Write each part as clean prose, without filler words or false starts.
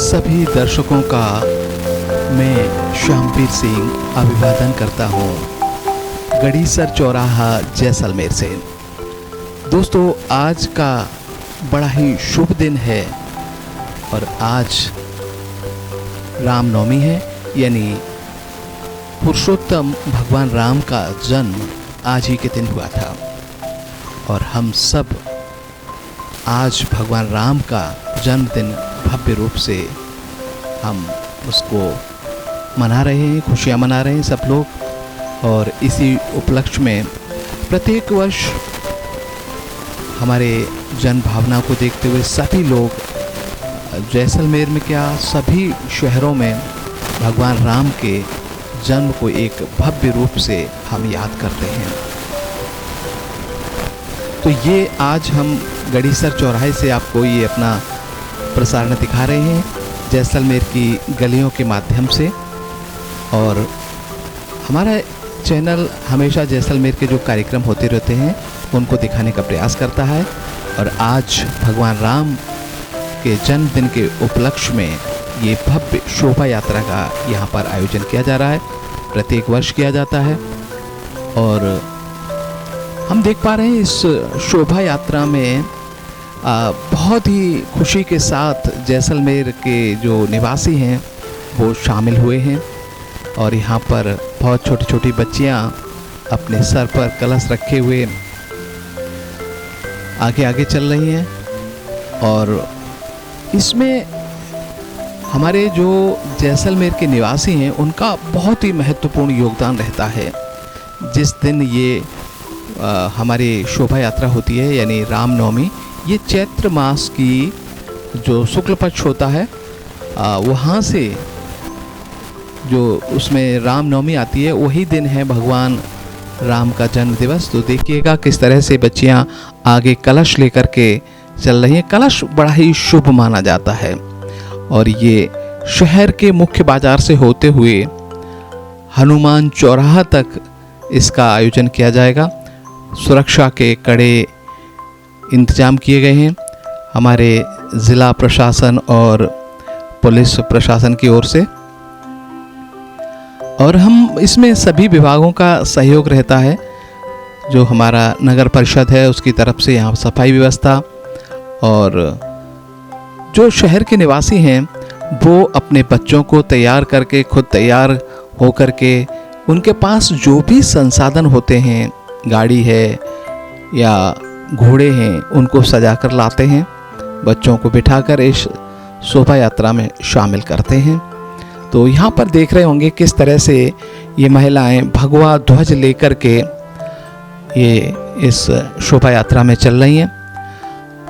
सभी दर्शकों का मैं श्यामवीर सिंह अभिवादन करता हूँ गढ़ीसर चौराहा जैसलमेर से। दोस्तों, आज का बड़ा ही शुभ दिन है और आज रामनवमी है, यानी पुरुषोत्तम भगवान राम का जन्म आज ही के दिन हुआ था और हम सब आज भगवान राम का जन्मदिन भव्य रूप से हम उसको मना रहे हैं, खुशियाँ मना रहे हैं सब लोग। और इसी उपलक्ष्य में प्रत्येक वर्ष हमारे जन भावना को देखते हुए सभी लोग जैसलमेर में क्या सभी शहरों में भगवान राम के जन्म को एक भव्य रूप से हम याद करते हैं। तो ये आज हम गढ़ीसर चौराहे से आपको ये अपना प्रसारण दिखा रहे हैं जैसलमेर की गलियों के माध्यम से। और हमारा चैनल हमेशा जैसलमेर के जो कार्यक्रम होते रहते हैं उनको दिखाने का प्रयास करता है। और आज भगवान राम के जन्मदिन के उपलक्ष्य में ये भव्य शोभा यात्रा का यहाँ पर आयोजन किया जा रहा है, प्रत्येक वर्ष किया जाता है। और हम देख पा रहे हैं इस शोभा यात्रा में बहुत ही खुशी के साथ जैसलमेर के जो निवासी हैं वो शामिल हुए हैं। और यहाँ पर बहुत छोटी छोटी बच्चियाँ अपने सर पर कलश रखे हुए आगे आगे चल रही हैं। और इसमें हमारे जो जैसलमेर के निवासी हैं उनका बहुत ही महत्वपूर्ण योगदान रहता है। जिस दिन ये हमारी शोभा यात्रा होती है यानी रामनवमी, ये चैत्र मास की जो शुक्ल पक्ष होता है वहाँ से जो उसमें रामनवमी आती है वही दिन है भगवान राम का जन्म दिवस। तो देखिएगा किस तरह से बच्चियाँ आगे कलश लेकर के चल रही हैं। कलश बड़ा ही शुभ माना जाता है और ये शहर के मुख्य बाजार से होते हुए हनुमान चौराहा तक इसका आयोजन किया जाएगा। सुरक्षा के कड़े इंतजाम किए गए हैं हमारे ज़िला प्रशासन और पुलिस प्रशासन की ओर से। और हम इसमें सभी विभागों का सहयोग रहता है। जो हमारा नगर परिषद है उसकी तरफ से यहाँ सफाई व्यवस्था, और जो शहर के निवासी हैं वो अपने बच्चों को तैयार करके खुद तैयार हो करके उनके पास जो भी संसाधन होते हैं, गाड़ी है या घोड़े हैं, उनको सजा कर लाते हैं, बच्चों को बिठाकर इस शोभा यात्रा में शामिल करते हैं। तो यहाँ पर देख रहे होंगे किस तरह से ये महिलाएं भगवा ध्वज लेकर के ये इस शोभा यात्रा में चल रही हैं।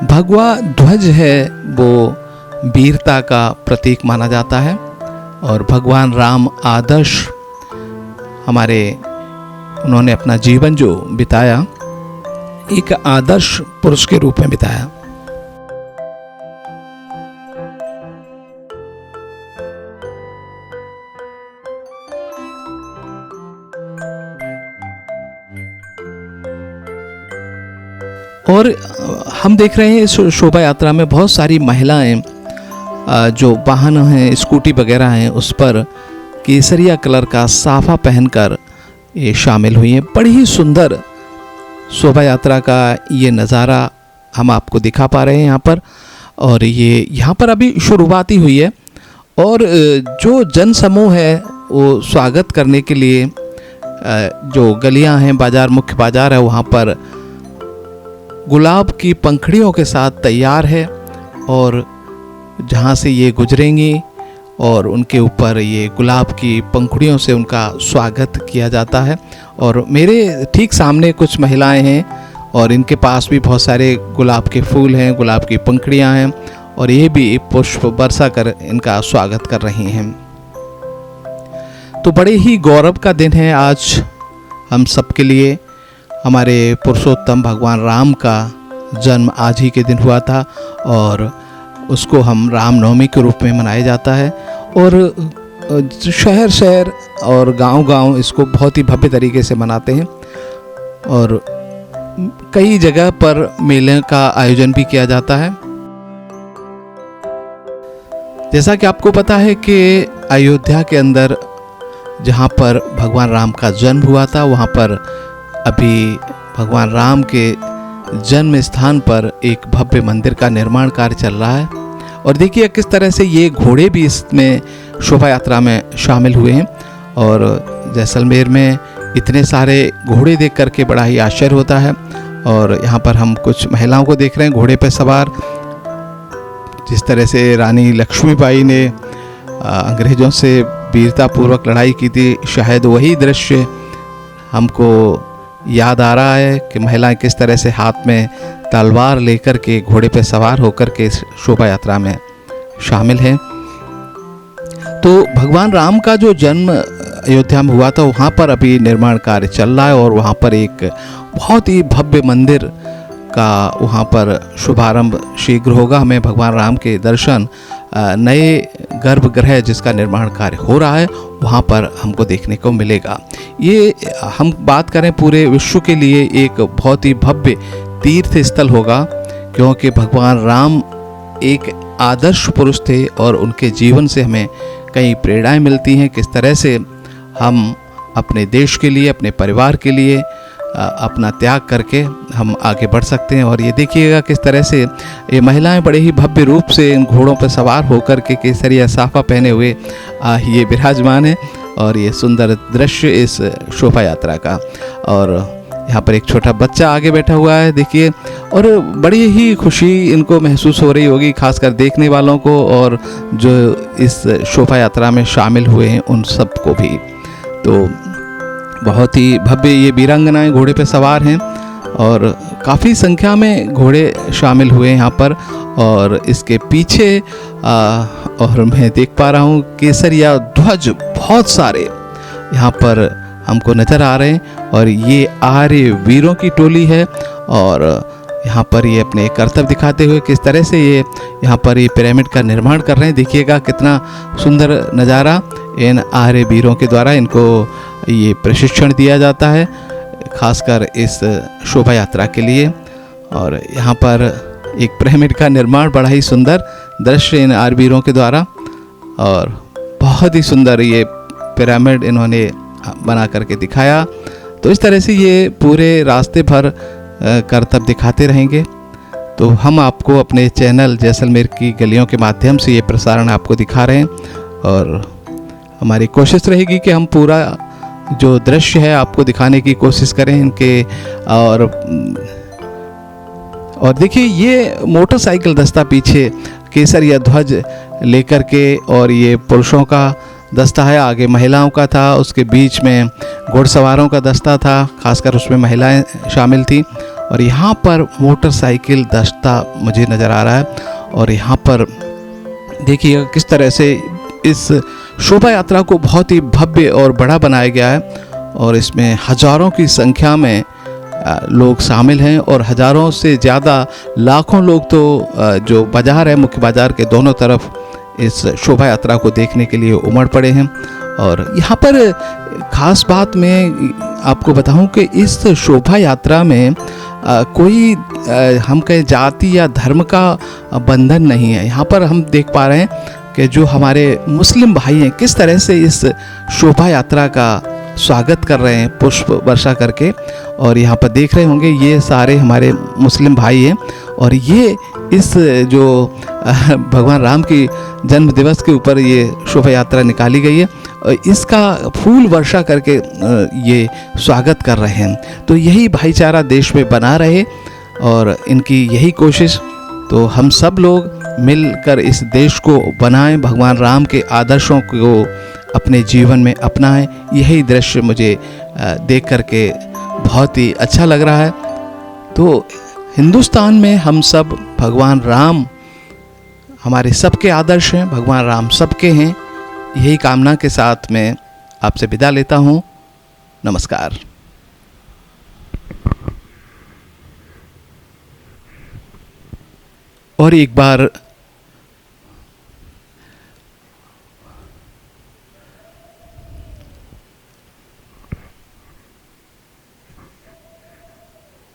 भगवा ध्वज है वो वीरता का प्रतीक माना जाता है और भगवान राम आदर्श हमारे उन्होंने अपना जीवन जो बिताया एक आदर्श पुरुष के रूप में बिताया। और हम देख रहे हैं इस शोभा यात्रा में बहुत सारी महिलाएं जो वाहन हैं, स्कूटी वगैरह हैं, उस पर केसरिया कलर का साफा पहनकर ये शामिल हुई हैं। बड़ी ही सुंदर शोभा यात्रा का ये नज़ारा हम आपको दिखा पा रहे हैं यहाँ पर। और ये यहाँ पर अभी शुरुआत ही हुई है और जो जन समूह है वो स्वागत करने के लिए जो गलियाँ हैं, बाज़ार, मुख्य बाज़ार है, वहाँ पर गुलाब की पंखड़ियों के साथ तैयार है। और जहाँ से ये गुजरेंगी और उनके ऊपर ये गुलाब की पंखुड़ियों से उनका स्वागत किया जाता है। और मेरे ठीक सामने कुछ महिलाएं हैं और इनके पास भी बहुत सारे गुलाब के फूल हैं, गुलाब की पंखुड़ियां हैं और ये भी पुष्प बरसा कर इनका स्वागत कर रही हैं। तो बड़े ही गौरव का दिन है आज हम सबके लिए। हमारे पुरुषोत्तम भगवान राम का जन्म आज ही के दिन हुआ था और उसको हम रामनवमी के रूप में मनाया जाता है। और शहर शहर और गांव-गांव इसको बहुत ही भव्य तरीके से मनाते हैं और कई जगह पर मेले का आयोजन भी किया जाता है। जैसा कि आपको पता है कि अयोध्या के अंदर जहाँ पर भगवान राम का जन्म हुआ था, वहाँ पर अभी भगवान राम के जन्म स्थान पर एक भव्य मंदिर का निर्माण कार्य चल रहा है। और देखिए किस तरह से ये घोड़े भी इसमें शोभा यात्रा में शामिल हुए हैं। और जैसलमेर में इतने सारे घोड़े देख करके बड़ा ही आश्चर्य होता है। और यहाँ पर हम कुछ महिलाओं को देख रहे हैं घोड़े पर सवार। जिस तरह से रानी लक्ष्मीबाई ने अंग्रेज़ों से वीरतापूर्वक लड़ाई की थी, शायद वही दृश्य हमको याद आ रहा है कि महिलाएं किस तरह से हाथ में तलवार लेकर के घोड़े पर सवार होकर के शोभा यात्रा में शामिल हैं। तो भगवान राम का जो जन्म अयोध्या में हुआ था, वहाँ पर अभी निर्माण कार्य चल रहा है और वहाँ पर एक बहुत ही भव्य मंदिर का वहाँ पर शुभारंभ शीघ्र होगा। हमें भगवान राम के दर्शन नए गर्भगृह जिसका निर्माण कार्य हो रहा है वहाँ पर हमको देखने को मिलेगा। ये हम बात करें पूरे विश्व के लिए एक बहुत ही भव्य तीर्थ स्थल होगा, क्योंकि भगवान राम एक आदर्श पुरुष थे और उनके जीवन से हमें कई प्रेरणाएं मिलती हैं किस तरह से हम अपने देश के लिए, अपने परिवार के लिए अपना त्याग करके हम आगे बढ़ सकते हैं। और ये देखिएगा किस तरह से ये महिलाएं बड़े ही भव्य रूप से इन घोड़ों पर सवार होकर के केसरिया साफा पहने हुए ये विराजमान है। और ये सुंदर दृश्य इस शोभा यात्रा का। और यहाँ पर एक छोटा बच्चा आगे बैठा हुआ है देखिए, और बड़ी ही खुशी इनको महसूस हो रही होगी, खासकर देखने वालों को और जो इस शोभा यात्रा में शामिल हुए हैं उन सब को भी। तो बहुत ही भव्य ये वीरांगनाएं घोड़े पे सवार हैं और काफ़ी संख्या में घोड़े शामिल हुए हैं यहाँ पर। और इसके पीछे और मैं देख पा रहा हूँ केसरिया ध्वज बहुत सारे यहाँ पर हमको नज़र आ रहे हैं। और ये आर्य वीरों की टोली है और यहाँ पर ये अपने कर्तव्य दिखाते हुए किस तरह से ये यहाँ पर ये पिरामिड का निर्माण कर रहे हैं। देखिएगा कितना सुंदर नज़ारा इन आर्य वीरों के द्वारा इनको ये प्रशिक्षण दिया जाता है, खासकर इस शोभा यात्रा के लिए। और यहाँ पर एक पिरामिड का निर्माण बड़ा ही सुंदर दृश्य इन आर्य वीरों के द्वारा, और बहुत ही सुंदर ये पिरामिड इन्होंने बना करके दिखाया। तो इस तरह से ये पूरे रास्ते भर करतब दिखाते रहेंगे। तो हम आपको अपने चैनल जैसलमेर की गलियों के माध्यम से ये प्रसारण आपको दिखा रहे हैं और हमारी कोशिश रहेगी कि हम पूरा जो दृश्य है आपको दिखाने की कोशिश करें इनके। और देखिए ये मोटरसाइकिल दस्ता पीछे केसरिया ध्वज लेकर के, और ये पुरुषों का दस्ता है, आगे महिलाओं का था, उसके बीच में घुड़सवारों का दस्ता था, खासकर उसमें महिलाएं शामिल थी। और यहाँ पर मोटरसाइकिल दस्ता मुझे नज़र आ रहा है। और यहाँ पर देखिए किस तरह से इस शोभा यात्रा को बहुत ही भव्य और बड़ा बनाया गया है और इसमें हजारों की संख्या में लोग शामिल हैं और हजारों से ज़्यादा लाखों लोग तो जो बाज़ार है, मुख्य बाज़ार के दोनों तरफ इस शोभा यात्रा को देखने के लिए उमड़ पड़े हैं। और यहाँ पर ख़ास बात मैं आपको बताऊं कि इस शोभा यात्रा में कोई हम कहें जाति या धर्म का बंधन नहीं है। यहाँ पर हम देख पा रहे हैं कि जो हमारे मुस्लिम भाई हैं किस तरह से इस शोभा यात्रा का स्वागत कर रहे हैं पुष्प वर्षा करके। और यहाँ पर देख रहे होंगे ये सारे हमारे मुस्लिम भाई हैं और ये इस जो भगवान राम की जन्म दिवस के ऊपर ये शोभा यात्रा निकाली गई है, इसका फूल वर्षा करके ये स्वागत कर रहे हैं। तो यही भाईचारा देश में बना रहे और इनकी यही कोशिश। तो हम सब लोग मिलकर इस देश को बनाएं, भगवान राम के आदर्शों को अपने जीवन में अपनाएं। यही दृश्य मुझे देख करके बहुत ही अच्छा लग रहा है। तो हिंदुस्तान में हम सब भगवान राम हमारे सबके आदर्श हैं, भगवान राम सबके हैं। यही कामना के साथ मैं आपसे विदा लेता हूँ। नमस्कार। और एक बार